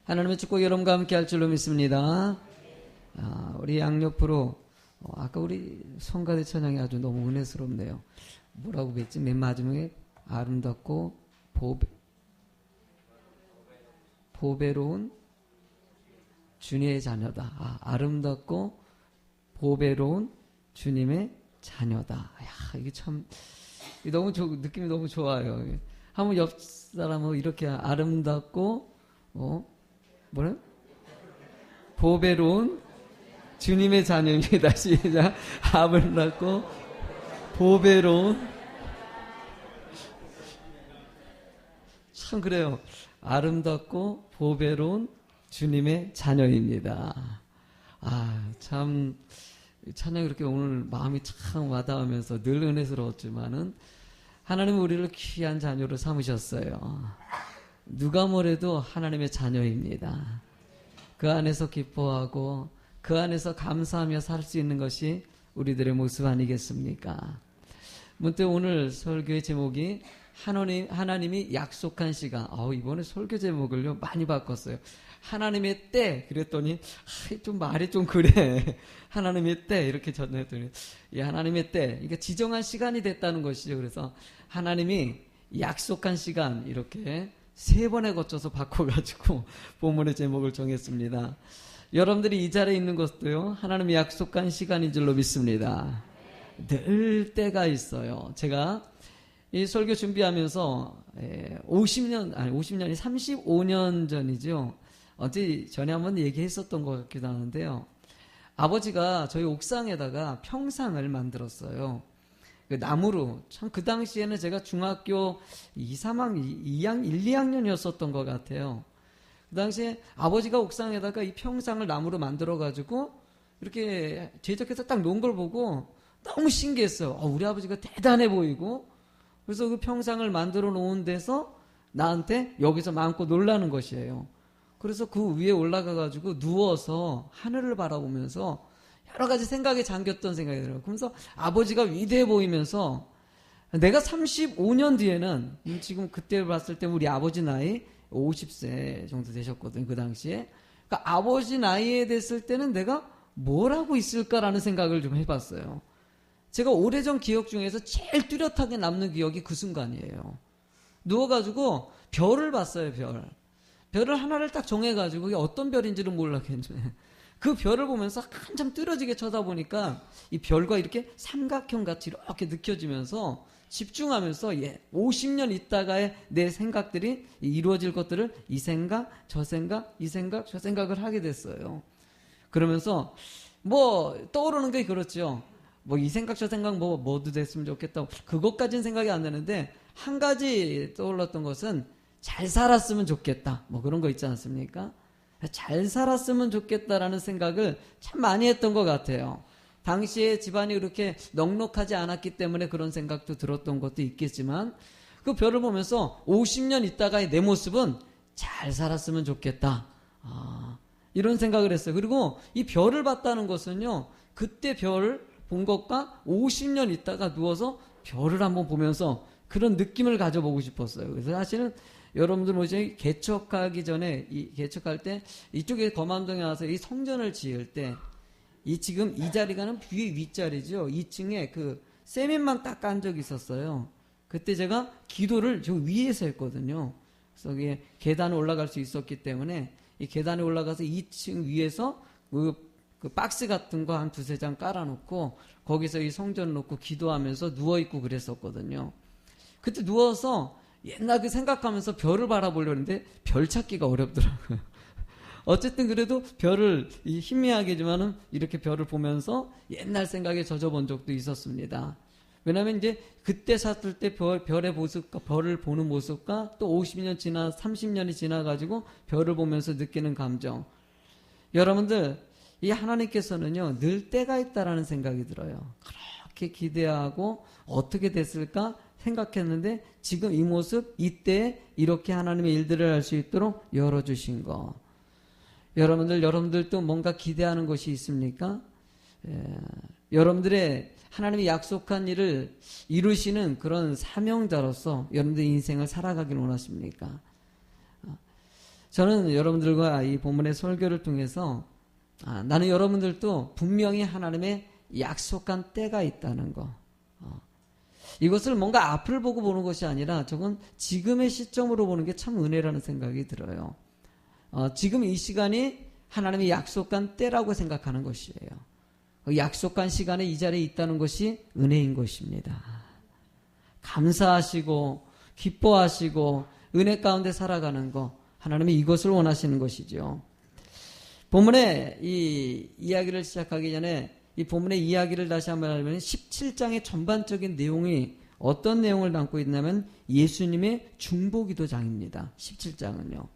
하나님의 축복 여러분과 함께 할 줄로 믿습니다. 우리 양옆으로 아까 우리 성가대 찬양이 아주 너무 은혜스럽네요. 뭐라고 뵀지? 맨 마지막에 아름답고 보배로운 주님의 자녀다. 아름답고 보배로운 주님의 자녀다. 이게 참 너무 느낌이 너무 좋아요. 한번 옆 사람은 이렇게 아름답고 뭐래? 보배로운 주님의 자녀입니다. 시작. 아름답고 보배로운 참 그래요. 아름답고 보배로운 주님의 자녀입니다. 참 찬양이 그렇게 오늘 마음이 참 와닿으면서 늘 은혜스러웠지만은 하나님은 우리를 귀한 자녀로 삼으셨어요. 누가 뭐래도 하나님의 자녀입니다. 그 안에서 기뻐하고 그 안에서 감사하며 살 수 있는 것이 우리들의 모습 아니겠습니까? 문득 오늘 설교의 제목이 하나님이 약속한 시간. 이번에 설교 제목을요 많이 바꿨어요. 하나님의 때 그랬더니 좀 말이 좀 그래. 하나님의 때 이렇게 전했더니 하나님의 때 그러니까 지정한 시간이 됐다는 것이죠. 그래서 하나님이 약속한 시간 이렇게 3번에 거쳐서 바꿔가지고 본문의 제목을 정했습니다. 여러분들이 이 자리에 있는 것도요 하나님이 약속한 시간인 줄로 믿습니다. 늘 때가 있어요. 제가 이 설교 준비하면서 35년 전이죠. 어제 전에 한번 얘기했었던 것 같기도 하는데요. 아버지가 저희 옥상에다가 평상을 만들었어요. 그 나무로. 참 그 당시에는 제가 중학교 1, 2학년이었었던 것 같아요. 그 당시에 아버지가 옥상에다가 이 평상을 나무로 만들어가지고 이렇게 제작해서 딱 놓은 걸 보고 너무 신기했어요. 우리 아버지가 대단해 보이고 그래서 그 평상을 만들어 놓은 데서 나한테 여기서 마음껏 놀라는 것이에요. 그래서 그 위에 올라가가지고 누워서 하늘을 바라보면서 여러 가지 생각에 잠겼던 생각이 들어요. 그러면서 아버지가 위대해 보이면서 내가 35년 뒤에는 지금 그때 봤을 때 우리 아버지 나이 50세 정도 되셨거든요. 그 당시에. 그러니까 아버지 나이에 됐을 때는 내가 뭘 하고 있을까라는 생각을 좀 해봤어요. 제가 오래전 기억 중에서 제일 뚜렷하게 남는 기억이 그 순간이에요. 누워가지고 별을 봤어요. 별을 하나를 딱 정해가지고 이게 어떤 별인지는 몰랐겠는데 그 별을 보면서 한참 뚫어지게 쳐다보니까 이 별과 이렇게 삼각형같이 이렇게 느껴지면서 집중하면서 50년 있다가의 내 생각들이 이루어질 것들을 이 생각, 저 생각, 이 생각, 저 생각을 하게 됐어요. 그러면서 떠오르는 게 그렇죠. 이 생각 저 생각 뭐도 됐으면 좋겠다. 그것까지는 생각이 안 나는데 한 가지 떠올랐던 것은 잘 살았으면 좋겠다. 그런 거 있지 않습니까? 잘 살았으면 좋겠다라는 생각을 참 많이 했던 것 같아요. 당시에 집안이 그렇게 넉넉하지 않았기 때문에 그런 생각도 들었던 것도 있겠지만 그 별을 보면서 50년 있다가의 내 모습은 잘 살았으면 좋겠다. 이런 생각을 했어요. 그리고 이 별을 봤다는 것은요. 그때 별 본 것과 50년 있다가 누워서 별을 한번 보면서 그런 느낌을 가져보고 싶었어요. 그래서 사실은 여러분들 뭐지 개척하기 전에 개척할 때 이쪽에 검암동에 와서 이 성전을 지을 때 지금 이 자리가는 윗자리죠. 2층에 그 세면만 딱 깐 적이 있었어요. 그때 제가 기도를 저 위에서 했거든요. 그래서 이게 계단을 올라갈 수 있었기 때문에 이 계단에 올라가서 2층 위에서 그 박스 같은 거 한 2-3장 깔아놓고 거기서 이 성전을 놓고 기도하면서 누워있고 그랬었거든요. 그때 누워서 옛날 생각하면서 별을 바라보려는데 별 찾기가 어렵더라고요. 어쨌든 그래도 별을 희미하게지만은 이렇게 별을 보면서 옛날 생각에 젖어본 적도 있었습니다. 왜냐하면 이제 그때 샀을 때 별의 모습과 별을 보는 모습과 또 50년 30년이 지나가지고 별을 보면서 느끼는 감정. 여러분들 이 하나님께서는요 늘 때가 있다라는 생각이 들어요. 그렇게 기대하고 어떻게 됐을까 생각했는데 지금 이 모습 이때에 이렇게 하나님의 일들을 할 수 있도록 열어주신 거. 여러분들도 뭔가 기대하는 것이 있습니까? 여러분들의 하나님이 약속한 일을 이루시는 그런 사명자로서 여러분들의 인생을 살아가길 원하십니까? 저는 여러분들과 이 본문의 설교를 통해서 나는 여러분들도 분명히 하나님의 약속한 때가 있다는 거, 이것을 뭔가 앞을 보고 보는 것이 아니라 저건 지금의 시점으로 보는 게 참 은혜라는 생각이 들어요. 지금 이 시간이 하나님의 약속한 때라고 생각하는 것이에요. 약속한 시간에 이 자리에 있다는 것이 은혜인 것입니다. 감사하시고 기뻐하시고 은혜 가운데 살아가는 거, 하나님이 이것을 원하시는 것이죠. 본문의 이 이야기를 시작하기 전에 이 본문의 이야기를 다시 한번 알면 17장의 전반적인 내용이 어떤 내용을 담고 있냐면 예수님의 중보기도장입니다. 17장은요.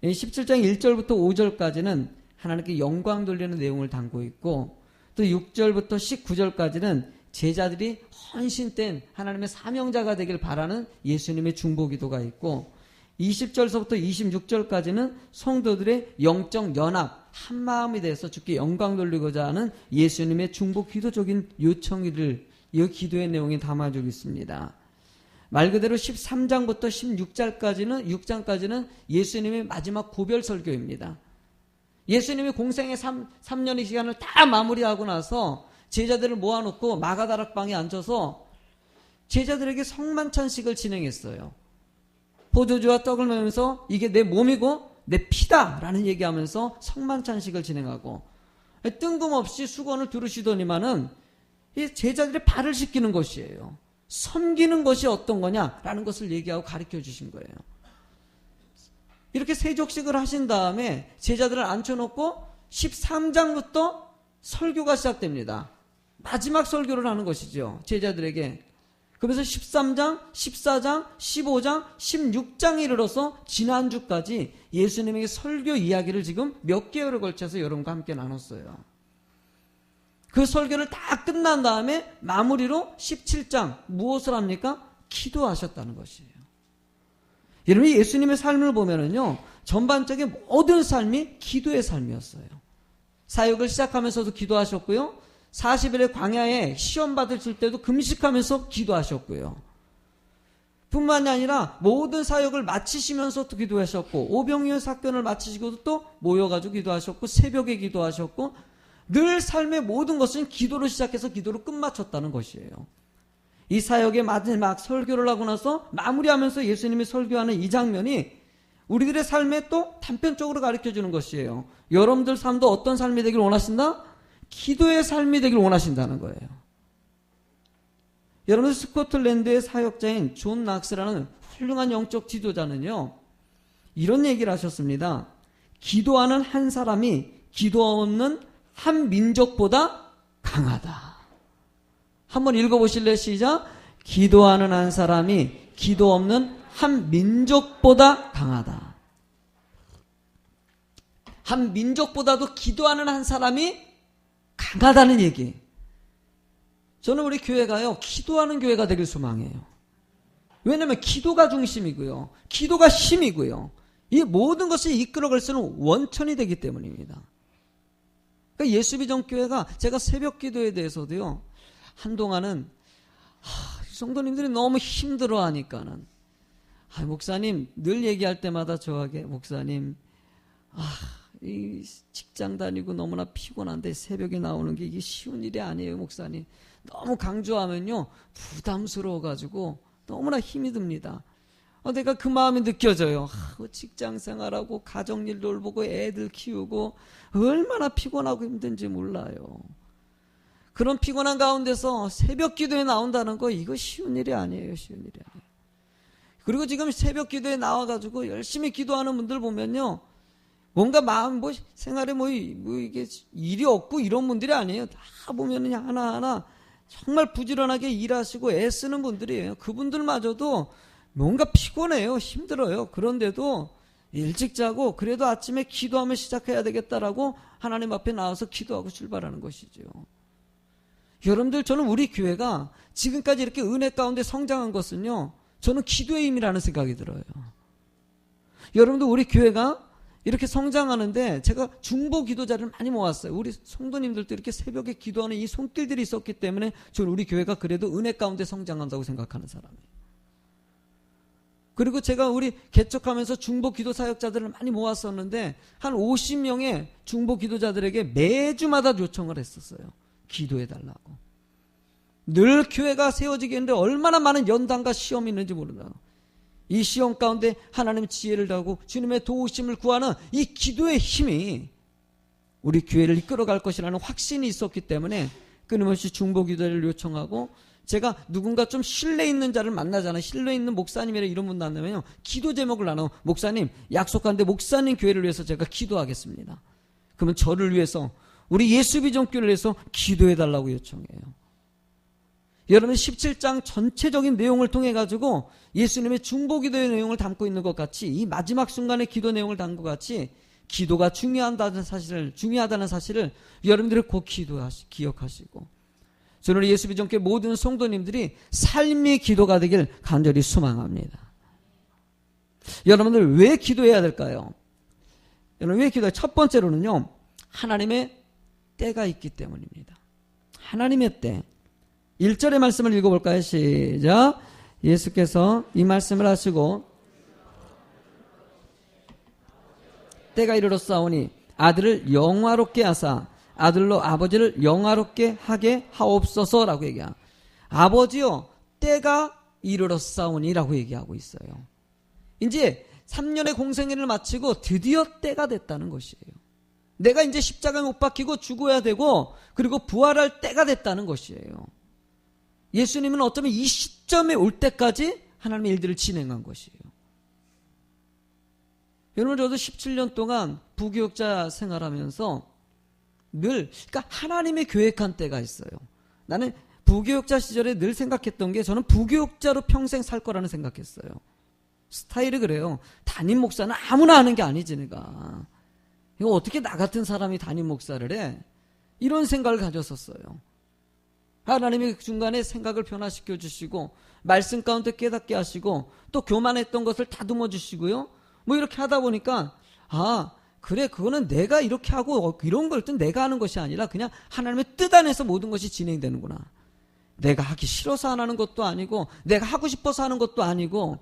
17장 1절부터 5절까지는 하나님께 영광 돌리는 내용을 담고 있고, 또 6절부터 19절까지는 제자들이 헌신된 하나님의 사명자가 되길 바라는 예수님의 중보기도가 있고, 20절서부터 26절까지는 성도들의 영적 연합, 한마음이 돼서 주께 영광 돌리고자 하는 예수님의 중보 기도적인 요청을 이 기도의 내용이 담아주고 있습니다. 말 그대로 13장부터 6장까지는 예수님의 마지막 고별 설교입니다. 예수님이 공생의 3년의 시간을 다 마무리하고 나서 제자들을 모아놓고 마가다락방에 앉아서 제자들에게 성만찬식을 진행했어요. 포도주와 떡을 먹으면서 이게 내 몸이고 내 피다라는 얘기하면서 성만찬식을 진행하고, 뜬금없이 수건을 두르시더니만은 이 제자들의 발을 씻기는 것이에요. 섬기는 것이 어떤 거냐라는 것을 얘기하고 가르쳐 주신 거예요. 이렇게 세족식을 하신 다음에 제자들을 앉혀놓고 13장부터 설교가 시작됩니다. 마지막 설교를 하는 것이죠, 제자들에게. 그래서 13장, 14장, 15장, 16장에 이르러서 지난주까지 예수님에게 설교 이야기를 지금 몇 개월에 걸쳐서 여러분과 함께 나눴어요. 그 설교를 다 끝난 다음에 마무리로 17장 무엇을 합니까? 기도하셨다는 것이에요. 여러분, 예수님의 삶을 보면은요, 전반적인 모든 삶이 기도의 삶이었어요. 사역을 시작하면서도 기도하셨고요, 40일의 광야에 시험 받으실 때도 금식하면서 기도하셨고요. 뿐만이 아니라 모든 사역을 마치시면서도 기도하셨고, 오병이어 사건을 마치시고도 또 모여가지고 기도하셨고, 새벽에 기도하셨고, 늘 삶의 모든 것은 기도로 시작해서 기도로 끝마쳤다는 것이에요. 이 사역의 마지막 설교를 하고 나서 마무리하면서 예수님이 설교하는 이 장면이 우리들의 삶에 또 단편적으로 가르쳐주는 것이에요. 여러분들 삶도 어떤 삶이 되길 원하신다? 기도의 삶이 되길 원하신다는 거예요. 여러분, 스코틀랜드의 사역자인 존 낙스라는 훌륭한 영적 지도자는요, 이런 얘기를 하셨습니다. 기도하는 한 사람이 기도 없는 한 민족보다 강하다. 한번 읽어보실래요? 시작. 기도하는 한 사람이 기도 없는 한 민족보다 강하다. 한 민족보다도 기도하는 한 사람이 강하다는 얘기. 저는 우리 교회가요, 기도하는 교회가 되길 소망해요. 왜냐하면 기도가 중심이고요, 기도가 힘이고요, 이 모든 것을 이끌어갈 수 있는 원천이 되기 때문입니다. 그러니까 예수비전교회가, 제가 새벽 기도에 대해서도요, 한동안은 성도님들이 너무 힘들어 하니까는, 목사님 늘 얘기할 때마다 저에게, 목사님 이 직장 다니고 너무나 피곤한데 새벽에 나오는 게 이게 쉬운 일이 아니에요, 목사님. 너무 강조하면요 부담스러워가지고 너무나 힘이 듭니다. 내가 그 마음이 느껴져요. 직장 생활하고 가정일 돌보고 애들 키우고 얼마나 피곤하고 힘든지 몰라요. 그런 피곤한 가운데서 새벽 기도에 나온다는 거, 이거 쉬운 일이 아니에요. 쉬운 일이 아니에요. 그리고 지금 새벽 기도에 나와가지고 열심히 기도하는 분들 보면요, 뭔가 마음 생활에 이게 일이 없고 이런 분들이 아니에요. 다 보면은 하나하나 정말 부지런하게 일하시고 애쓰는 분들이에요. 그분들마저도 뭔가 피곤해요. 힘들어요. 그런데도 일찍 자고 그래도 아침에 기도하며 시작해야 되겠다라고 하나님 앞에 나와서 기도하고 출발하는 것이죠. 여러분들, 저는 우리 교회가 지금까지 이렇게 은혜 가운데 성장한 것은요, 저는 기도의 힘이라는 생각이 들어요. 여러분들, 우리 교회가 이렇게 성장하는데 제가 중보 기도자를 많이 모았어요. 우리 성도님들도 이렇게 새벽에 기도하는 이 손길들이 있었기 때문에 저는 우리 교회가 그래도 은혜 가운데 성장한다고 생각하는 사람이에요. 그리고 제가 우리 개척하면서 중보 기도 사역자들을 많이 모았었는데 한 50명의 중보 기도자들에게 매주마다 요청을 했었어요. 기도해달라고. 늘 교회가 세워지겠는데 얼마나 많은 연단과 시험이 있는지 모른다. 이 시험 가운데 하나님의 지혜를 다하고 주님의 도우심을 구하는 이 기도의 힘이 우리 교회를 이끌어갈 것이라는 확신이 있었기 때문에 끊임없이 중보 기도를 요청하고, 제가 누군가 좀 신뢰 있는 자를 만나잖아요. 신뢰 있는 목사님이라 이런 분 만나면요, 기도 제목을 나눠. 목사님, 약속한데 목사님 교회를 위해서 제가 기도하겠습니다. 그러면 저를 위해서, 우리 예수비전교회를 위해서 기도해달라고 요청해요. 여러분 17장 전체적인 내용을 통해 가지고 예수님의 중보기도의 내용을 담고 있는 것 같이, 이 마지막 순간의 기도 내용을 담은 것 같이 기도가 중요하다는 사실을 여러분들이 꼭 기억하시고, 저는 예수비전교회 모든 성도님들이 삶의 기도가 되길 간절히 소망합니다. 여러분들 왜 기도해야 될까요? 여러분 왜 기도해야? 첫 번째로는요, 하나님의 때가 있기 때문입니다. 하나님의 때. 1절의 말씀을 읽어볼까요? 시작. 예수께서 이 말씀을 하시고 때가 이르렀사오니 아들을 영화롭게 하사 아들로 아버지를 영화롭게 하게 하옵소서라고 얘기해요. 아버지요, 때가 이르렀사오니라고 얘기하고 있어요. 이제 3년의 공생애를 마치고 드디어 때가 됐다는 것이에요. 내가 이제 십자가에 못 박히고 죽어야 되고, 그리고 부활할 때가 됐다는 것이에요. 예수님은 어쩌면 이 시점에 올 때까지 하나님의 일들을 진행한 것이에요. 여러분, 저도 17년 동안 부교육자 생활하면서 그러니까 하나님의 계획한 때가 있어요. 나는 부교육자 시절에 늘 생각했던 게, 저는 부교육자로 평생 살 거라는 생각했어요. 스타일이 그래요. 담임 목사는 아무나 하는 게 아니지, 내가. 이거 어떻게 나 같은 사람이 담임 목사를 해? 이런 생각을 가졌었어요. 하나님이 중간에 생각을 변화시켜 주시고, 말씀 가운데 깨닫게 하시고, 또 교만했던 것을 다듬어 주시고요. 뭐 이렇게 하다 보니까, 그래, 그거는 내가 이렇게 하고 이런 걸 내가 하는 것이 아니라 그냥 하나님의 뜻 안에서 모든 것이 진행되는구나. 내가 하기 싫어서 안 하는 것도 아니고, 내가 하고 싶어서 하는 것도 아니고,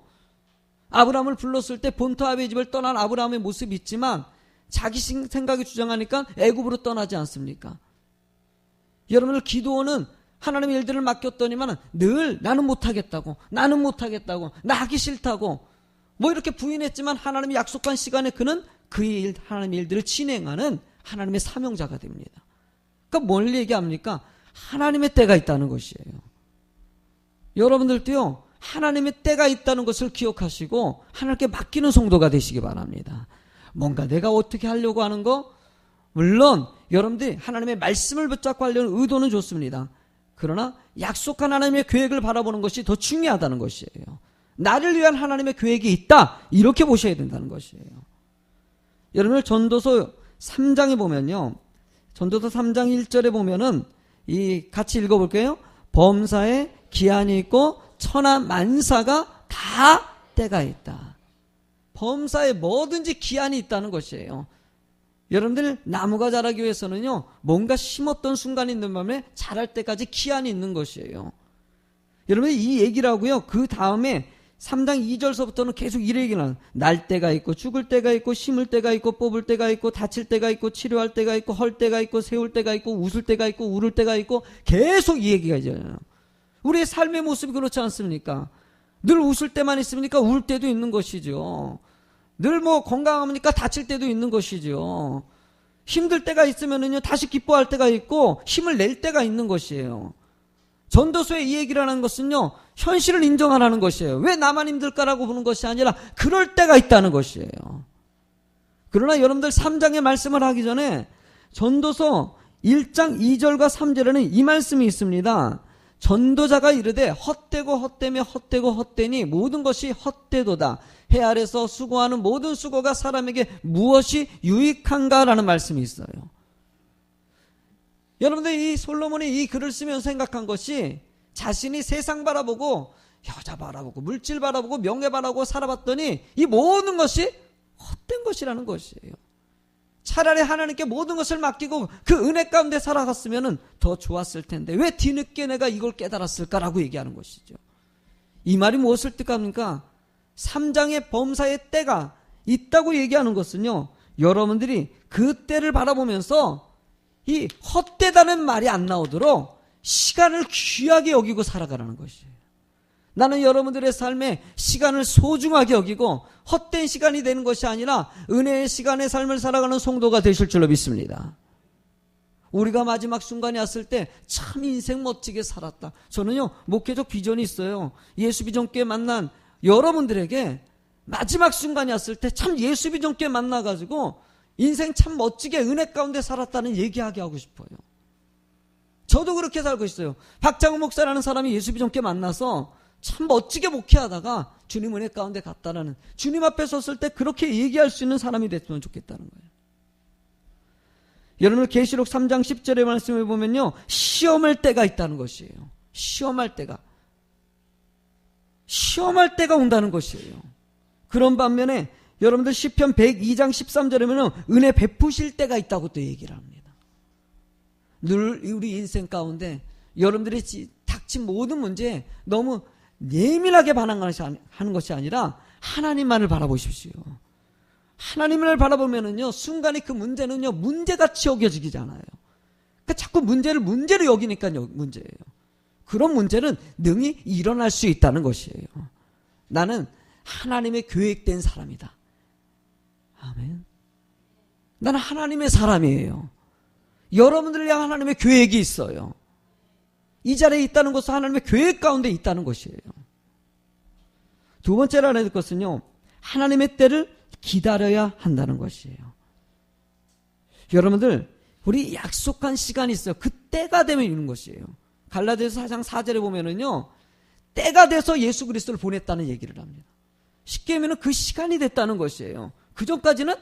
아브라함을 불렀을 때 본토 아비의 집을 떠난 아브라함의 모습이 있지만 자기 생각이 주장하니까 애굽으로 떠나지 않습니까? 여러분들 기도원은 하나님의 일들을 맡겼더니만 늘 나는 못하겠다고, 나 하기 싫다고 뭐 이렇게 부인했지만, 하나님이 약속한 시간에 그는 그의 일, 하나님의 일들을 진행하는 하나님의 사명자가 됩니다. 그러니까 뭘 얘기합니까? 하나님의 때가 있다는 것이에요. 여러분들도요, 하나님의 때가 있다는 것을 기억하시고 하나님께 맡기는 성도가 되시기 바랍니다. 뭔가 내가 어떻게 하려고 하는 거, 물론 여러분들이 하나님의 말씀을 붙잡고 하려는 의도는 좋습니다. 그러나 약속한 하나님의 계획을 바라보는 것이 더 중요하다는 것이에요. 나를 위한 하나님의 계획이 있다, 이렇게 보셔야 된다는 것이에요. 여러분, 전도서 3장에 보면요, 전도서 3장 1절에 보면은 같이 읽어볼게요. 범사에 기한이 있고 천하 만사가 다 때가 있다. 범사에 뭐든지 기한이 있다는 것이에요. 여러분들, 나무가 자라기 위해서는요, 뭔가 심었던 순간이 있는 밤에 자랄 때까지 기한이 있는 것이에요. 여러분, 이 얘기를 하고요, 그 다음에 3장 2절서부터는 계속 이 얘기를 하는, 날 때가 있고 죽을 때가 있고 심을 때가 있고 뽑을 때가 있고 다칠 때가 있고 치료할 때가 있고 헐 때가 있고 세울 때가 있고 웃을 때가 있고 울을 때가 있고, 계속 이 얘기가 있잖아요. 우리의 삶의 모습이 그렇지 않습니까? 늘 웃을 때만 있습니까? 울 때도 있는 것이죠. 늘 뭐 건강합니까? 다칠 때도 있는 것이죠. 힘들 때가 있으면은요, 다시 기뻐할 때가 있고 힘을 낼 때가 있는 것이에요. 전도서에 이 얘기를 하는 것은요, 현실을 인정하라는 것이에요. 왜 나만 힘들까라고 보는 것이 아니라 그럴 때가 있다는 것이에요. 그러나 여러분들 3장의 말씀을 하기 전에 전도서 1장 2절과 3절에는 이 말씀이 있습니다. 전도자가 이르되 헛되고 헛되며 헛되고 헛되니 모든 것이 헛되도다. 해 아래서 수고하는 모든 수고가 사람에게 무엇이 유익한가라는 말씀이 있어요. 여러분들, 이 솔로몬이 이 글을 쓰면서 생각한 것이, 자신이 세상 바라보고 여자 바라보고 물질 바라보고 명예 바라보고 살아봤더니 이 모든 것이 헛된 것이라는 것이에요. 차라리 하나님께 모든 것을 맡기고 그 은혜 가운데 살아갔으면 더 좋았을 텐데 왜 뒤늦게 내가 이걸 깨달았을까라고 얘기하는 것이죠. 이 말이 무엇을 뜻합니까? 3장의 범사의 때가 있다고 얘기하는 것은요, 여러분들이 그 때를 바라보면서 이 헛되다는 말이 안 나오도록 시간을 귀하게 여기고 살아가라는 것이에요. 나는 여러분들의 삶에 시간을 소중하게 여기고 헛된 시간이 되는 것이 아니라 은혜의 시간의 삶을 살아가는 성도가 되실 줄로 믿습니다. 우리가 마지막 순간이 왔을 때 참 인생 멋지게 살았다. 저는요, 목회적 비전이 있어요. 예수 비전교회 만난 여러분들에게 마지막 순간이 왔을 때 참 예수 비전교회 만나가지고 인생 참 멋지게 은혜 가운데 살았다는 얘기하게 하고 싶어요. 저도 그렇게 살고 있어요. 박장훈 목사라는 사람이 예수 비전교회 만나서 참 멋지게 목회하다가 주님 은혜 가운데 갔다라는, 주님 앞에 섰을 때 그렇게 얘기할 수 있는 사람이 됐으면 좋겠다는 거예요. 여러분, 계시록 3장 10절의 말씀을 보면요, 시험할 때가 있다는 것이에요. 시험할 때가 온다는 것이에요. 그런 반면에 여러분들 시편 102장 13절에 보면 은혜 베푸실 때가 있다고 또 얘기를 합니다. 늘 우리 인생 가운데 여러분들이 닥친 모든 문제에 너무 예민하게 반응하는 것이 아니라 하나님만을 바라보십시오. 하나님을 바라보면은요, 순간에 그 문제는요, 문제같이 여겨지잖아요. 그러니까 자꾸 문제를 여기니까 문제예요. 그런 문제는 능히 일어날 수 있다는 것이에요. 나는 하나님의 계획된 사람이다. 아멘. 나는 하나님의 사람이에요. 여러분들을 향한 하나님의 계획이 있어요. 이 자리에 있다는 것은 하나님의 계획 가운데 있다는 것이에요. 두 번째로 알아야 될 것은요, 하나님의 때를 기다려야 한다는 것이에요. 여러분들, 우리 약속한 시간이 있어요. 그 때가 되면 이런 것이에요. 갈라디아서 4장 4절에 보면은요, 때가 돼서 예수 그리스도를 보냈다는 얘기를 합니다. 쉽게 하면 그 시간이 됐다는 것이에요. 그 전까지는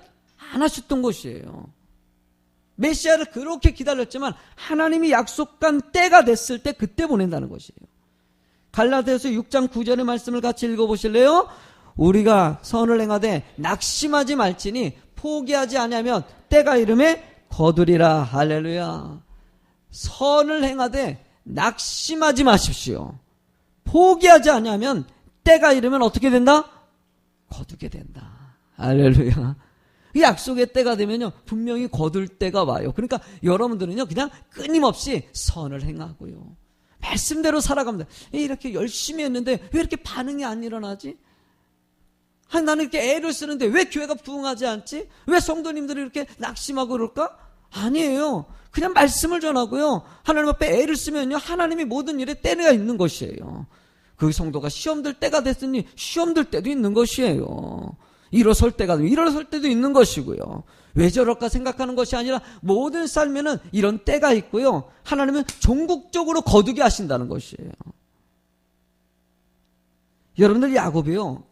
안 하셨던 것이에요. 메시아를 그렇게 기다렸지만 하나님이 약속한 때가 됐을 때 그때 보낸다는 것이에요. 갈라디아서 6장 9절의 말씀을 같이 읽어보실래요? 우리가 선을 행하되 낙심하지 말지니 포기하지 아니하면 때가 이름에 거두리라. 할렐루야. 선을 행하되 낙심하지 마십시오. 포기하지 아니하면 때가 이르면 어떻게 된다? 거두게 된다. 할렐루야. 이 약속의 때가 되면요, 분명히 거둘 때가 와요. 그러니까 여러분들은요, 그냥 끊임없이 선을 행하고요, 말씀대로 살아갑니다. 이렇게 열심히 했는데 왜 이렇게 반응이 안 일어나지? 아니, 나는 이렇게 애를 쓰는데 왜 교회가 부흥하지 않지? 왜 성도님들이 이렇게 낙심하고 그럴까? 아니에요. 그냥 말씀을 전하고요, 하나님 앞에 애를 쓰면요, 하나님이 모든 일에 때가 있는 것이에요. 그 성도가 시험 들 때가 됐으니 시험 들 때도 있는 것이에요. 일어설 때가 되면 일어설 때도 있는 것이고요. 왜 저럴까 생각하는 것이 아니라 모든 삶에는 이런 때가 있고요, 하나님은 종국적으로 거두게 하신다는 것이에요. 여러분들, 야곱이요,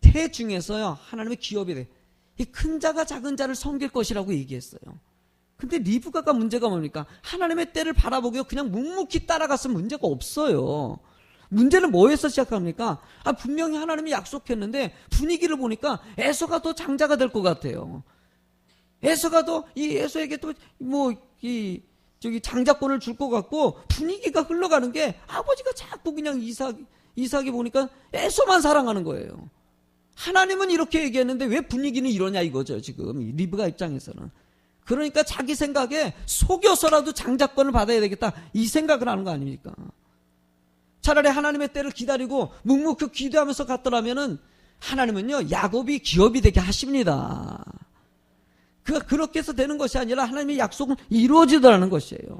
태 중에서요, 하나님의 기업이 돼. 이 큰 자가 작은 자를 섬길 것이라고 얘기했어요. 근데 리브가가 문제가 뭡니까? 하나님의 때를 바라보고요, 그냥 묵묵히 따라갔으면 문제가 없어요. 문제는 뭐에서 시작합니까? 분명히 하나님이 약속했는데 분위기를 보니까 에서가 더 장자가 될 것 같아요. 에서가 더, 이 에서에게 또 장자권을 줄 것 같고, 분위기가 흘러가는 게 아버지가 자꾸 그냥 이삭이 보니까 에서만 사랑하는 거예요. 하나님은 이렇게 얘기했는데 왜 분위기는 이러냐 이거죠, 지금 리브가 입장에서는. 그러니까 자기 생각에 속여서라도 장자권을 받아야 되겠다, 이 생각을 하는 거 아닙니까? 차라리 하나님의 때를 기다리고 묵묵히 기도하면서 갔더라면은 하나님은요, 야곱이 기업이 되게 하십니다. 그렇게 해서 되는 것이 아니라 하나님의 약속은 이루어지더라는 것이에요.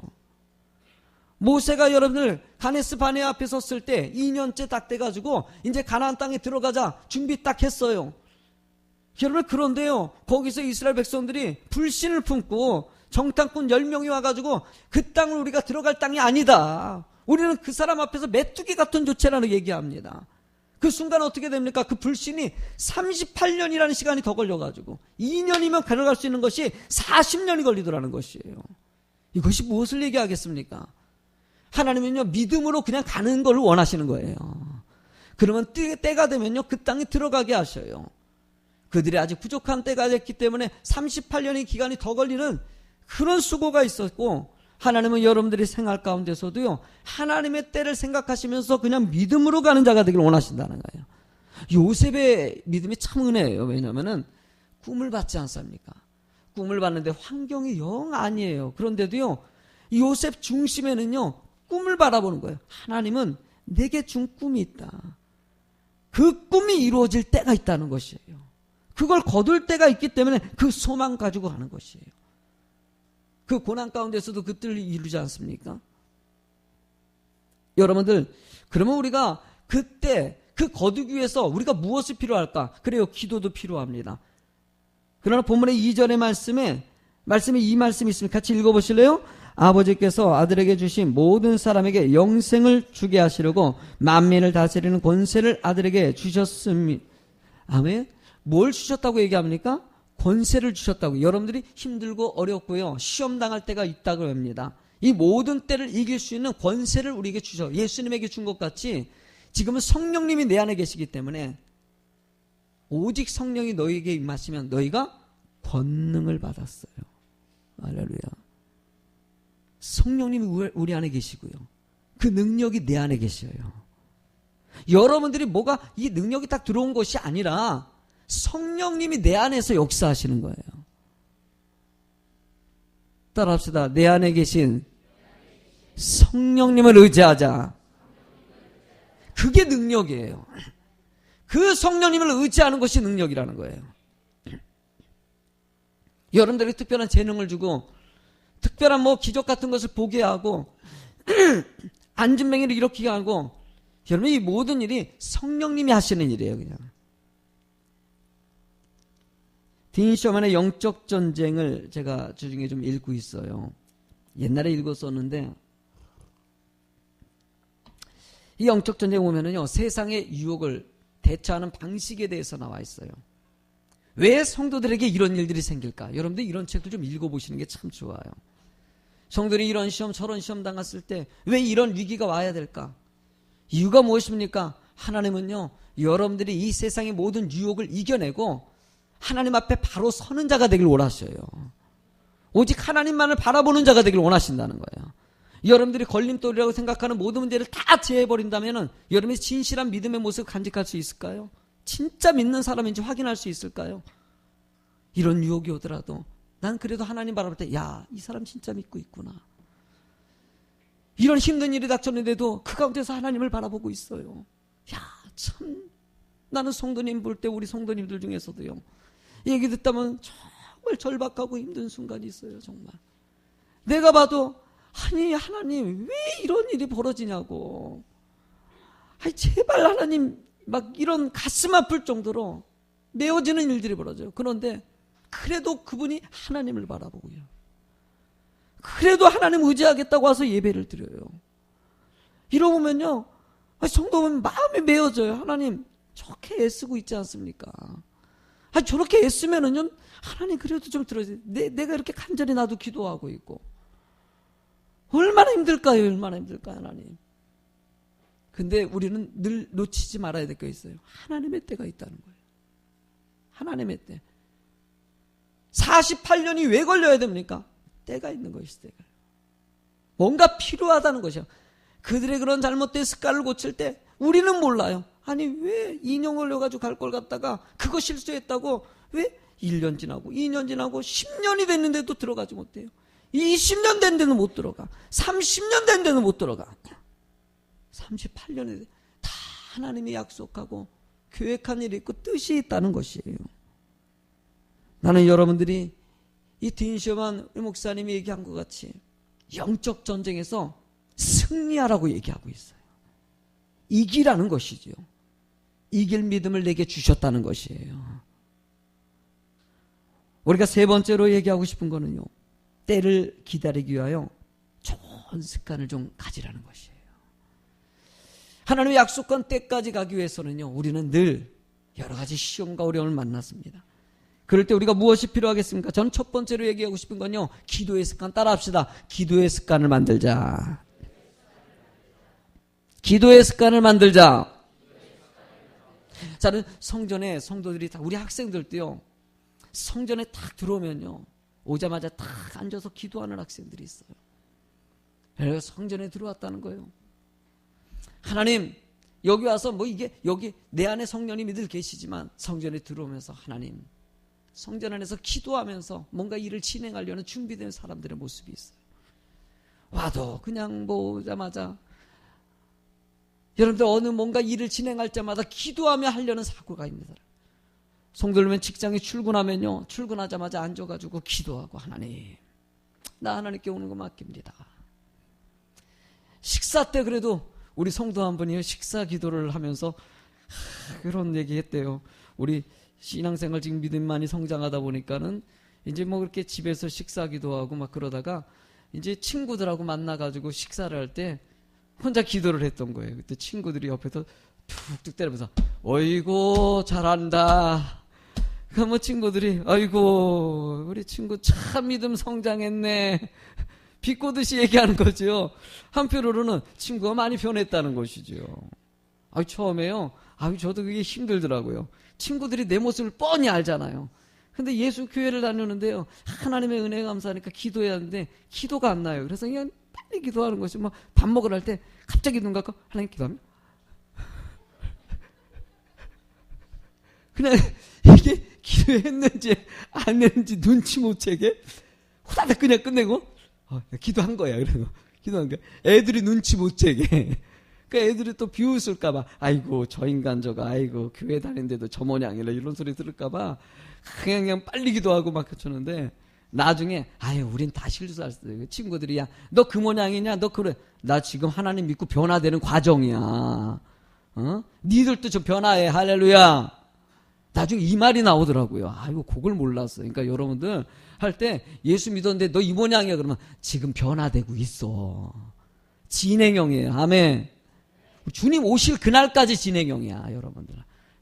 모세가 여러분들 가데스 바네아 앞에 섰을 때 2년째 딱 돼가지고 이제 가나안 땅에 들어가자 준비 딱 했어요. 여러분, 그런데요, 거기서 이스라엘 백성들이 불신을 품고 정탐꾼 10명이 와가지고 그 땅을 우리가 들어갈 땅이 아니다, 우리는 그 사람 앞에서 메뚜기 같은 조체라는 얘기합니다. 그 순간 어떻게 됩니까? 그 불신이 38년이라는 시간이 더 걸려가지고 2년이면 들어갈 수 있는 것이 40년이 걸리더라는 것이에요. 이것이 무엇을 얘기하겠습니까? 하나님은요, 믿음으로 그냥 가는 걸 원하시는 거예요. 그러면 때가 되면요, 그 땅에 들어가게 하셔요. 그들이 아직 부족한 때가 됐기 때문에 38년의 기간이 더 걸리는 그런 수고가 있었고, 하나님은 여러분들이 생활 가운데서도요, 하나님의 때를 생각하시면서 그냥 믿음으로 가는 자가 되기를 원하신다는 거예요. 요셉의 믿음이 참 은혜예요. 왜냐하면은 꿈을 받지 않습니까? 꿈을 봤는데 환경이 영 아니에요. 그런데도요, 요셉 중심에는요, 꿈을 바라보는 거예요. 하나님은 내게 준 꿈이 있다. 그 꿈이 이루어질 때가 있다는 것이에요. 그걸 거둘 때가 있기 때문에 그 소망 가지고 가는 것이에요. 그 고난 가운데서도 그 뜻을 이루지 않습니까? 여러분들, 그러면 우리가 그때 그 거두기 위해서 우리가 무엇이 필요할까? 그래요, 기도도 필요합니다. 그러나 본문의 2절의 말씀에 이 말씀이 있습니다. 같이 읽어보실래요? 아버지께서 아들에게 주신 모든 사람에게 영생을 주게 하시려고 만민을 다스리는 권세를 아들에게 주셨습니다. 아멘. 뭘 주셨다고 얘기합니까? 권세를 주셨다고. 여러분들이 힘들고 어렵고요, 시험 당할 때가 있다고 합니다. 이 모든 때를 이길 수 있는 권세를 우리에게 주셔. 예수님에게 준 것 같이 지금은 성령님이 내 안에 계시기 때문에 오직 성령이 너희에게 임하시면 너희가 권능을 받았어요. 할렐루야. 성령님이 우리 안에 계시고요, 그 능력이 내 안에 계셔요. 여러분들이 뭐가 이 능력이 딱 들어온 것이 아니라 성령님이 내 안에서 역사하시는 거예요. 따라합시다. 내 안에 계신 성령님을 의지하자. 그게 능력이에요. 그 성령님을 의지하는 것이 능력이라는 거예요. 여러분들에게 특별한 재능을 주고 특별한 뭐 기적 같은 것을 보게 하고 안진뱅이를 일으키게 하고, 여러분 이 모든 일이 성령님이 하시는 일이에요. 그냥 딘 셔먼의 영적 전쟁을 제가 주중에 좀 읽고 있어요. 옛날에 읽었었는데, 이 영적 전쟁 보면은요, 세상의 유혹을 대처하는 방식에 대해서 나와 있어요. 왜 성도들에게 이런 일들이 생길까? 여러분들 이런 책들 좀 읽어보시는 게 참 좋아요. 성도들이 이런 시험 저런 시험 당했을 때 왜 이런 위기가 와야 될까? 이유가 무엇입니까? 하나님은요, 여러분들이 이 세상의 모든 유혹을 이겨내고 하나님 앞에 바로 서는 자가 되길 원하셔요. 오직 하나님만을 바라보는 자가 되길 원하신다는 거예요. 여러분들이 걸림돌이라고 생각하는 모든 문제를 다 제해버린다면 여러분이 진실한 믿음의 모습을 간직할 수 있을까요? 진짜 믿는 사람인지 확인할 수 있을까요? 이런 유혹이 오더라도 난 그래도 하나님 바라볼 때, 야, 이 사람 진짜 믿고 있구나. 이런 힘든 일이 닥쳤는데도 그 가운데서 하나님을 바라보고 있어요. 야, 참, 나는 성도님 볼 때 우리 성도님들 중에서도요, 얘기 듣다면 정말 절박하고 힘든 순간이 있어요. 정말 내가 봐도, 아니 하나님 왜 이런 일이 벌어지냐고, 아니 제발 하나님, 막 이런 가슴 아플 정도로 메어지는 일들이 벌어져요. 그런데 그래도 그분이 하나님을 바라보고요, 그래도 하나님 의지하겠다고 와서 예배를 드려요. 이러면요, 성도는 마음이 메어져요. 하나님 저렇게 애쓰고 있지 않습니까? 저렇게 애쓰면은요, 하나님 그래도 좀 들어주세요. 내가 이렇게 간절히 나도 기도하고 있고, 얼마나 힘들까요? 얼마나 힘들까요, 하나님? 근데 우리는 늘 놓치지 말아야 될 게 있어요. 하나님의 때가 있다는 거예요. 하나님의 때. 48년이 왜 걸려야 됩니까? 때가 있는 것이 때가. 뭔가 필요하다는 것이요. 그들의 그런 잘못된 습관을 고칠 때 우리는 몰라요. 아니 왜 인형 올려가지고 갈 걸 갖다가 그거 실수했다고 왜 1년 지나고 2년 지나고 10년이 됐는데도 들어가지 못해요. 20년 된 데는 못 들어가. 30년 된 데는 못 들어가. 38년에 다 하나님이 약속하고 계획한 일이 있고 뜻이 있다는 것이에요. 나는 여러분들이 이 딘셔먼 목사님이 얘기한 것 같이 영적 전쟁에서 승리하라고 얘기하고 있어요. 이기라는 것이죠. 이길 믿음을 내게 주셨다는 것이에요. 우리가 세 번째로 얘기하고 싶은 거는요, 때를 기다리기 위하여 좋은 습관을 좀 가지라는 것이에요. 하나님의 약속한 때까지 가기 위해서는요, 우리는 늘 여러 가지 시험과 어려움을 만났습니다. 그럴 때 우리가 무엇이 필요하겠습니까? 저는 첫 번째로 얘기하고 싶은 건요, 기도의 습관. 따라합시다. 기도의 습관을 만들자. 기도의 습관을 만들자. 저는 성전에 성도들이 다, 우리 학생들도요, 성전에 딱 들어오면요, 오자마자 딱 앉아서 기도하는 학생들이 있어요. 그래서 성전에 들어왔다는 거예요. 하나님, 여기 와서 뭐 이게 여기 내 안에 성령님이 늘 계시지만 성전에 들어오면서 하나님 성전 안에서 기도하면서 뭔가 일을 진행하려는 준비된 사람들의 모습이 있어요. 와도 그냥 뭐 오자마자 여러분들 어느 뭔가 일을 진행할 때마다 기도하며 하려는 사고가 있는 사람. 성도들은 직장에 출근하면요 출근하자마자 앉아가지고 기도하고 하나님 나 하나님께 오는 거 맡깁니다. 식사 때 그래도 우리 성도 한 분이 식사 기도를 하면서 그런 얘기 했대요. 우리 신앙생활 지금 믿음 많이 성장하다 보니까는 이제 뭐 그렇게 집에서 식사 기도하고 막 그러다가 이제 친구들하고 만나가지고 식사를 할 때 혼자 기도를 했던 거예요. 그때 친구들이 옆에서 툭툭 때리면서 어이구 잘한다. 그 뭐 친구들이 아이고 우리 친구 참 믿음 성장했네. 비꼬듯이 얘기하는 거죠. 한편으로는 친구가 많이 변했다는 것이죠. 처음에요. 저도 그게 힘들더라고요. 친구들이 내 모습을 뻔히 알잖아요. 근데 예수 교회를 다니는데요. 하나님의 은혜 감사하니까 기도해야 하는데 기도가 안 나요. 그래서 그냥 빨리 기도하는 것이 뭐 밥 먹으러 할 때 갑자기 눈 감고 하나님 기도하면 그냥 이게 기도했는지 안 했는지 눈치 못 채게 후다닥 그냥 끝내고 기도한 거야. 그래서 기도한 거야. 애들이 눈치 못 채게. 그러니까 애들이 또 비웃을까봐 아이고 저 인간 저거 아이고 교회 다니는데도 저 모양이라 이런 소리 들을까봐 그냥 빨리 기도하고 막 해주는데 나중에 우린 다 실수했어요. 친구들이 야 너 그 모양이냐 너 그래 나 지금 하나님 믿고 변화되는 과정이야. 니들도 좀 변화해 할렐루야. 나중에 이 말이 나오더라고요. 그걸 몰랐어요. 그러니까 여러분들 할 때 예수 믿었는데 너 이 모양이야 그러면 지금 변화되고 있어. 진행형이에요. 아멘. 주님 오실 그날까지 진행형이야 여러분들.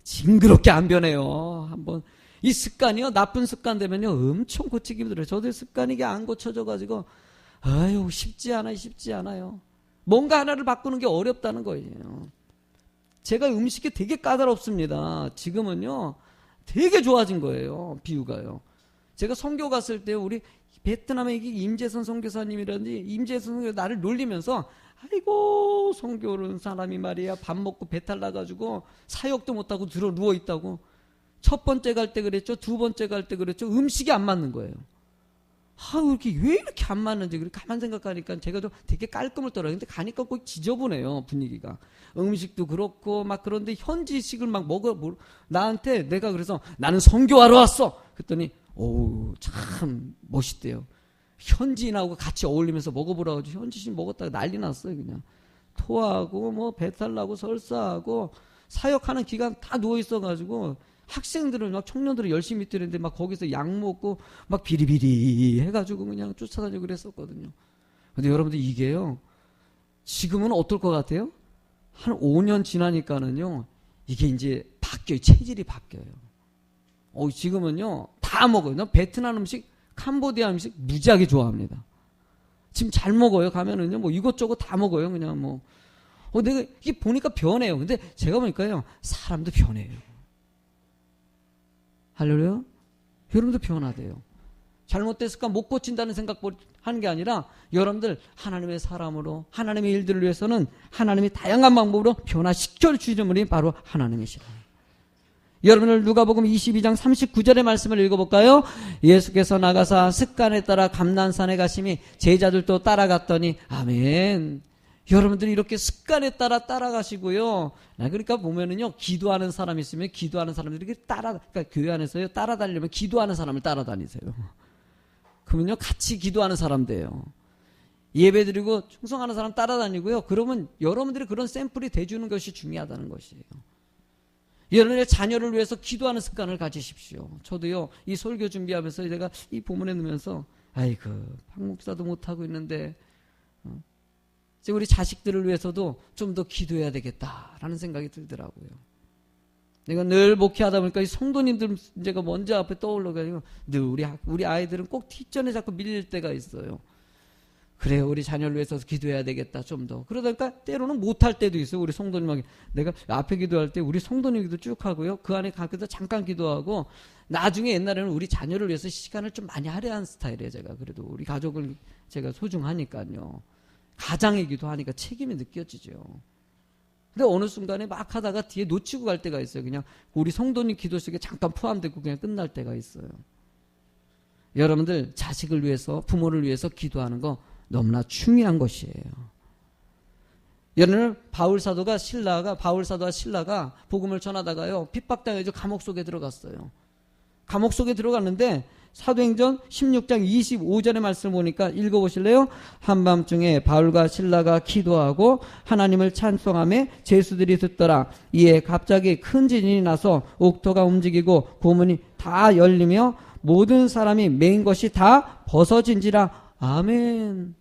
징그럽게 안 변해요. 한번 이 습관이요 나쁜 습관 되면요 엄청 고치기 힘들어요. 저도 습관이 이게 안 고쳐져 가지고 쉽지 않아요. 뭔가 하나를 바꾸는 게 어렵다는 거예요. 제가 음식이 되게 까다롭습니다. 지금은요 되게 좋아진 거예요. 비유가요. 제가 선교 갔을 때 우리 베트남의 임재선 선교사님이라든지 임재선 선교 나를 놀리면서 아이고 선교는 사람이 말이야 밥 먹고 배탈 나가지고 사역도 못하고 들어 누워있다고. 첫 번째 갈 때 그랬죠. 두 번째 갈 때 그랬죠. 음식이 안 맞는 거예요. 왜 이렇게 안 맞는지 가만 생각하니까 제가 좀 되게 깔끔을 떨어요. 근데 가니까 꼭 지저분해요 분위기가. 음식도 그렇고 막 그런데 현지식을 막 나한테 내가 그래서 나는 선교하러 왔어. 그랬더니 참 멋있대요. 현지인하고 같이 어울리면서 먹어보라고 하지 현지인 먹었다가 난리 났어요. 그냥 토하고 뭐 배탈 나고 설사하고 사역하는 기간 다 누워 있어가지고 학생들은 막 청년들은 열심히 뛰는데 막 거기서 약 먹고 막 비리비리 해가지고 그냥 쫓아다니고 그랬었거든요. 근데 여러분들 이게요 지금은 어떨 것 같아요? 한 5년 지나니까는요 이게 이제 바뀌어요. 체질이 바뀌어요. 지금은요 다 먹어요. 베트남 음식 캄보디아 음식 무지하게 좋아합니다. 지금 잘 먹어요. 가면은요 뭐 이것저것 다 먹어요. 그냥 뭐 내가 이게 보니까 변해요. 근데 제가 보니까요 사람도 변해요. 할렐루야. 여러분도 변화돼요. 잘못된 습관 못 고친다는 생각 하는 게 아니라 여러분들 하나님의 사람으로 하나님의 일들을 위해서는 하나님이 다양한 방법으로 변화시켜 주시는 분이 바로 하나님이시라. 여러분들 누가복음 22장 39절의 말씀을 읽어볼까요? 예수께서 나가사 습관에 따라 감난산에 가심이 제자들도 따라갔더니 아멘. 여러분들이 이렇게 습관에 따라 따라가시고요. 그러니까 보면은요, 기도하는 사람이 있으면 기도하는 사람들이 그러니까 교회 안에서요, 따라다니려면 기도하는 사람을 따라다니세요. 그러면요, 같이 기도하는 사람 돼요. 예배 드리고 충성하는 사람 따라다니고요. 그러면 여러분들이 그런 샘플이 돼주는 것이 중요하다는 것이에요. 여러분의 자녀를 위해서 기도하는 습관을 가지십시오. 저도요, 이 설교 준비하면서 제가 이 본문에 넣으면서 아이고, 박 목사도 못하고 있는데 이제 우리 자식들을 위해서도 좀 더 기도해야 되겠다라는 생각이 들더라고요. 내가 늘 목회하다 보니까 이 성도님들 제가 먼저 앞에 떠올라가지고 늘 우리 아이들은 꼭 뒷전에 자꾸 밀릴 때가 있어요. 그래요, 우리 자녀를 위해서 기도해야 되겠다 좀 더. 그러다가 때로는 못할 때도 있어요. 우리 성도님에게 내가 앞에 기도할 때 우리 성도님 기도 쭉 하고요. 그 안에 가끔도 잠깐 기도하고 나중에 옛날에는 우리 자녀를 위해서 시간을 좀 많이 할애한 스타일이에요. 제가 그래도 우리 가족을 제가 소중하니까요. 가장이기도 하니까 책임이 느껴지죠. 근데 어느 순간에 막 하다가 뒤에 놓치고 갈 때가 있어요. 그냥 우리 성도님 기도 속에 잠깐 포함되고 그냥 끝날 때가 있어요. 여러분들 자식을 위해서, 부모를 위해서 기도하는 거 너무나 중요한 것이에요. 여러분, 바울 사도와 신라가 복음을 전하다가요, 핍박당해서 감옥 속에 들어갔어요. 감옥 속에 들어갔는데 사도행전 16장 25절의 말씀을 보니까 읽어보실래요? 한밤중에 바울과 신라가 기도하고 하나님을 찬송하며 제수들이 듣더라. 이에 갑자기 큰 지진이 나서 옥토가 움직이고 고문이 다 열리며 모든 사람이 매인 것이 다 벗어진지라. 아멘.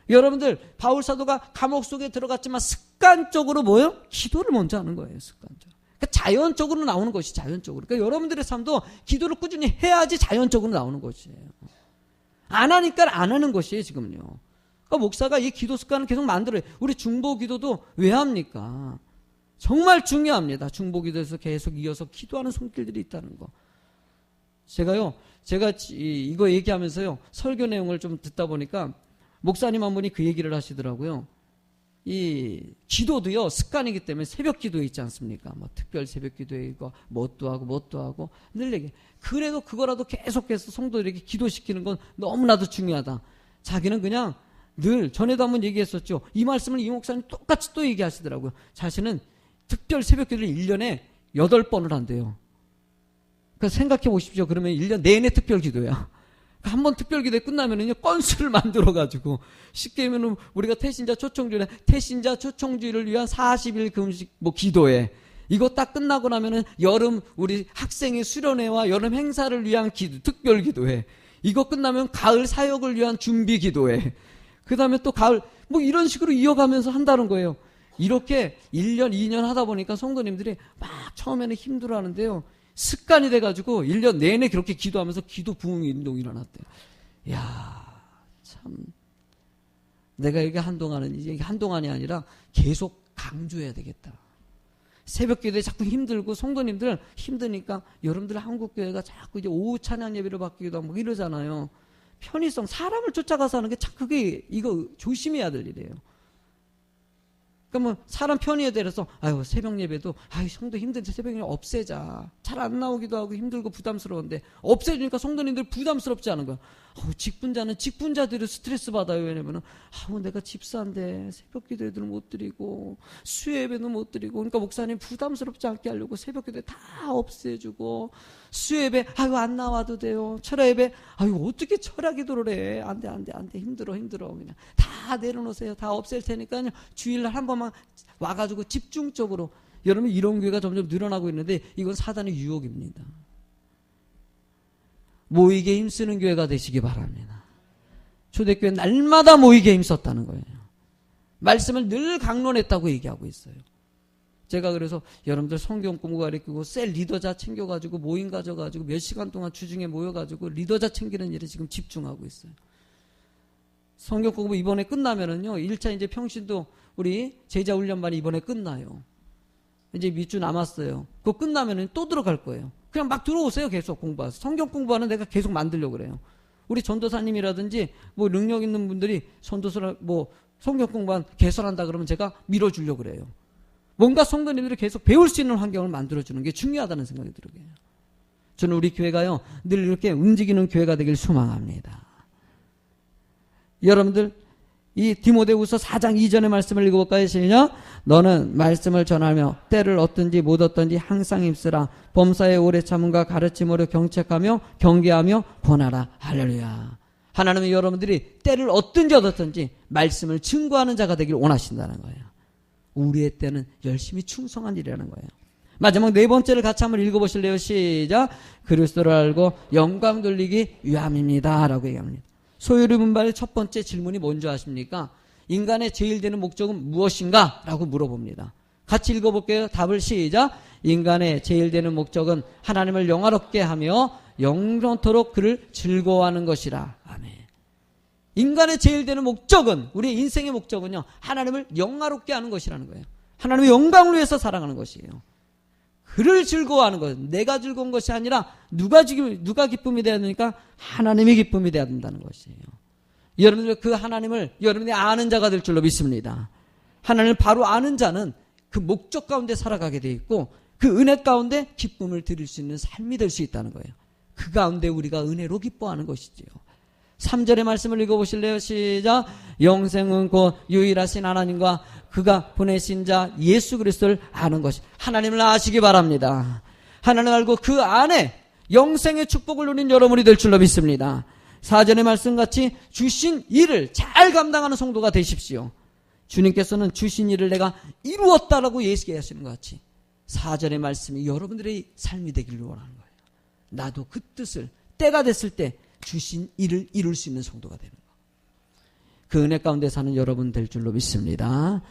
여러분들, 바울 사도가 감옥 속에 들어갔지만 습관적으로 뭐예요? 기도를 먼저 하는 거예요. 습관적으로. 그러니까 자연적으로 나오는 것이 자연적으로. 그러니까 여러분들의 삶도 기도를 꾸준히 해야지 자연적으로 나오는 것이에요. 안 하니까 안 하는 것이에요, 지금요. 그러니까 목사가 이 기도 습관을 계속 만들어요. 우리 중보 기도도 왜 합니까? 정말 중요합니다. 중보 기도에서 계속 이어서 기도하는 손길들이 있다는 거. 제가 이거 얘기하면서요, 설교 내용을 좀 듣다 보니까 목사님 한 분이 그 얘기를 하시더라고요. 이 기도도요, 습관이기 때문에 새벽 기도에 있지 않습니까? 뭐 특별 새벽 기도에 있고 뭣도 하고 늘 얘기. 그래도 그거라도 계속해서 성도들에게 기도시키는 건 너무나도 중요하다. 자기는 그냥 늘, 전에도 한번 얘기했었죠. 이 말씀을 이 목사님 똑같이 또 얘기하시더라고요. 자신은 특별 새벽 기도를 1년에 8번을 한대요. 그러니까 생각해 보십시오. 그러면 1년 내내 특별 기도야. 한 번 특별 기도에 끝나면은요, 건수를 만들어가지고, 쉽게 하면은 우리가 태신자 초청주의를 위한 40일 금식 기도회. 이거 딱 끝나고 나면은 여름 우리 학생의 수련회와 여름 행사를 위한 특별 기도회. 이거 끝나면 가을 사역을 위한 준비 기도회. 그 다음에 또 가을, 이런 식으로 이어가면서 한다는 거예요. 이렇게 1년, 2년 하다 보니까 성도님들이 막 처음에는 힘들어 하는데요. 습관이 돼가지고 1년 내내 그렇게 기도하면서 기도 부흥 운동이 일어났대요. 이야, 참. 내가 이게 한동안이 아니라 계속 강조해야 되겠다. 새벽 기도에 자꾸 힘들고 성도님들 힘드니까 여러분들 한국교회가 자꾸 이제 오후 찬양 예배를 받기도 하고 이러잖아요. 편의성, 사람을 쫓아가서 하는 게 참 이거 조심해야 될 일이에요. 그러면 사람 편의에 대해서 새벽 예배도 성도 힘든데 새벽 예배 없애자. 잘 안 나오기도 하고 힘들고 부담스러운데 없애주니까 성도님들 부담스럽지 않은 거야. 직분자는 직분자들이 스트레스 받아요. 왜냐면은 내가 집사인데 새벽 기도에도 못 드리고 수요 예배도 못 드리고, 그러니까 목사님 부담스럽지 않게 하려고 새벽 기도에 다 없애주고, 수요 예배 안 나와도 돼요. 철야 예배 어떻게 철야 기도를 해. 안 돼 힘들어 그냥 다 내려놓으세요. 다 없앨 테니까요. 주일날 한 번만 와가지고 집중적으로. 여러분, 이런 교회가 점점 늘어나고 있는데 이건 사단의 유혹입니다. 모이게 힘쓰는 교회가 되시기 바랍니다. 초대교회 날마다 모이게 힘썼다는 거예요. 말씀을 늘 강론했다고 얘기하고 있어요. 제가 그래서 여러분들 성경 공부 가르치고 셀 리더자 챙겨가지고 모임 가져가지고 몇 시간 동안 주중에 모여가지고 리더자 챙기는 일에 지금 집중하고 있어요. 성경 공부 이번에 끝나면은요, 1차 이제 평신도 우리 제자 훈련반이 이번에 끝나요. 이제 몇 주 남았어요. 그거 끝나면은 또 들어갈 거예요. 그냥 막 들어오세요. 계속 공부하세요. 성경 공부하는 내가 계속 만들려고 그래요. 우리 전도사님이라든지 능력 있는 분들이 전도서를 성경 공부한 개설한다 그러면 제가 밀어주려고 그래요. 뭔가 성도님들이 계속 배울 수 있는 환경을 만들어주는 게 중요하다는 생각이 들어요. 저는 우리 교회가요, 늘 이렇게 움직이는 교회가 되길 소망합니다. 여러분들, 이 디모데후서 4장 2절의 말씀을 읽어볼까요? 시작. 너는 말씀을 전하며 때를 얻든지 못 얻든지 항상 힘쓰라. 범사에 오래 참음과 가르침으로 경책하며 경계하며 권하라. 할렐루야. 하나님은 여러분들이 때를 얻든지 얻었든지 말씀을 증거하는 자가 되길 원하신다는 거예요. 우리의 때는 열심히 충성한 일이라는 거예요. 마지막 4번째를 같이 한번 읽어보실래요? 시작. 그리스도를 알고 영광 돌리기 위함입니다 라고 얘기합니다. 소유리 분발의 첫 번째 질문이 뭔지 아십니까? 인간의 제일 되는 목적은 무엇인가? 라고 물어봅니다. 같이 읽어볼게요. 답을 시작. 인간의 제일 되는 목적은 하나님을 영화롭게 하며 영원토록 그를 즐거워하는 것이라. 아멘. 인간의 제일 되는 목적은, 우리 인생의 목적은요, 하나님을 영화롭게 하는 것이라는 거예요. 하나님의 영광을 위해서 살아가는 것이에요. 그를 즐거워하는 것. 내가 즐거운 것이 아니라 누가 기쁨이 되어야 되니까 하나님의 기쁨이 되어야 된다는 것이에요. 여러분들 그 하나님을 여러분이 아는 자가 될 줄로 믿습니다. 하나님을 바로 아는 자는 그 목적 가운데 살아가게 돼 있고 그 은혜 가운데 기쁨을 드릴 수 있는 삶이 될 수 있다는 거예요. 그 가운데 우리가 은혜로 기뻐하는 것이지요. 3절의 말씀을 읽어보실래요? 시작. 영생은 곧 유일하신 하나님과 그가 보내신 자 예수 그리스도를 아는 것이. 하나님을 아시기 바랍니다. 하나님을 알고 그 안에 영생의 축복을 누린 여러분이 될 줄로 믿습니다. 4절의 말씀같이 주신 일을 잘 감당하는 성도가 되십시오. 주님께서는 주신 일을 내가 이루었다라고 예수하시는 것 같이 4절의 말씀이 여러분들의 삶이 되기를 원하는 거예요. 나도 그 뜻을 때가 됐을 때 주신 일을 이룰 수 있는 성도가 되는 거. 그 은혜 가운데 사는 여러분 될 줄로 믿습니다.